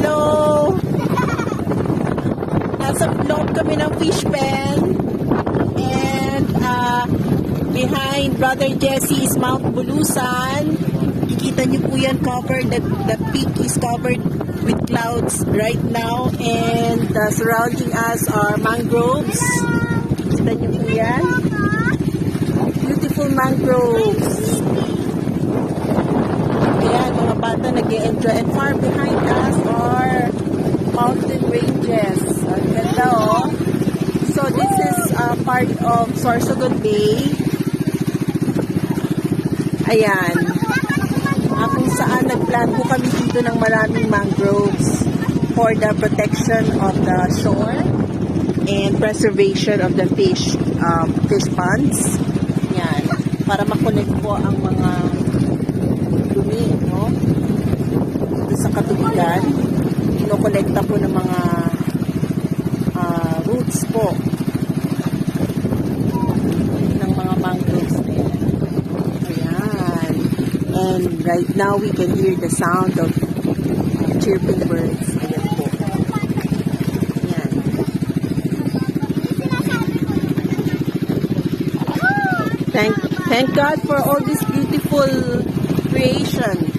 Hello! Nasa loob kami ng fish pen. And behind Brother Jesse is Mount Bulusan. Kikita niyo po yan covered. The peak is covered with clouds right now. And surrounding us are mangroves. Kita niyo po yan. Beautiful mangroves. Ayan, mga bata nag-e-enjoy. And far behind us are mountain ranges. Ang ganda, oh. So this is part of Sorsogon Bay. Ayan. Kung saan nagplant po kami dito ng maraming mangroves for the protection of the shore and preservation of the fish ponds. Yan. Para makonect po ang mga dumi, no? Dito sa katubigan. Kinokolekta po ng mga roots po ng mga mangroves. Ayan. And right now we can hear the sound of chirping birds. Ayan po. Ayan. Thank God for all this beautiful creation.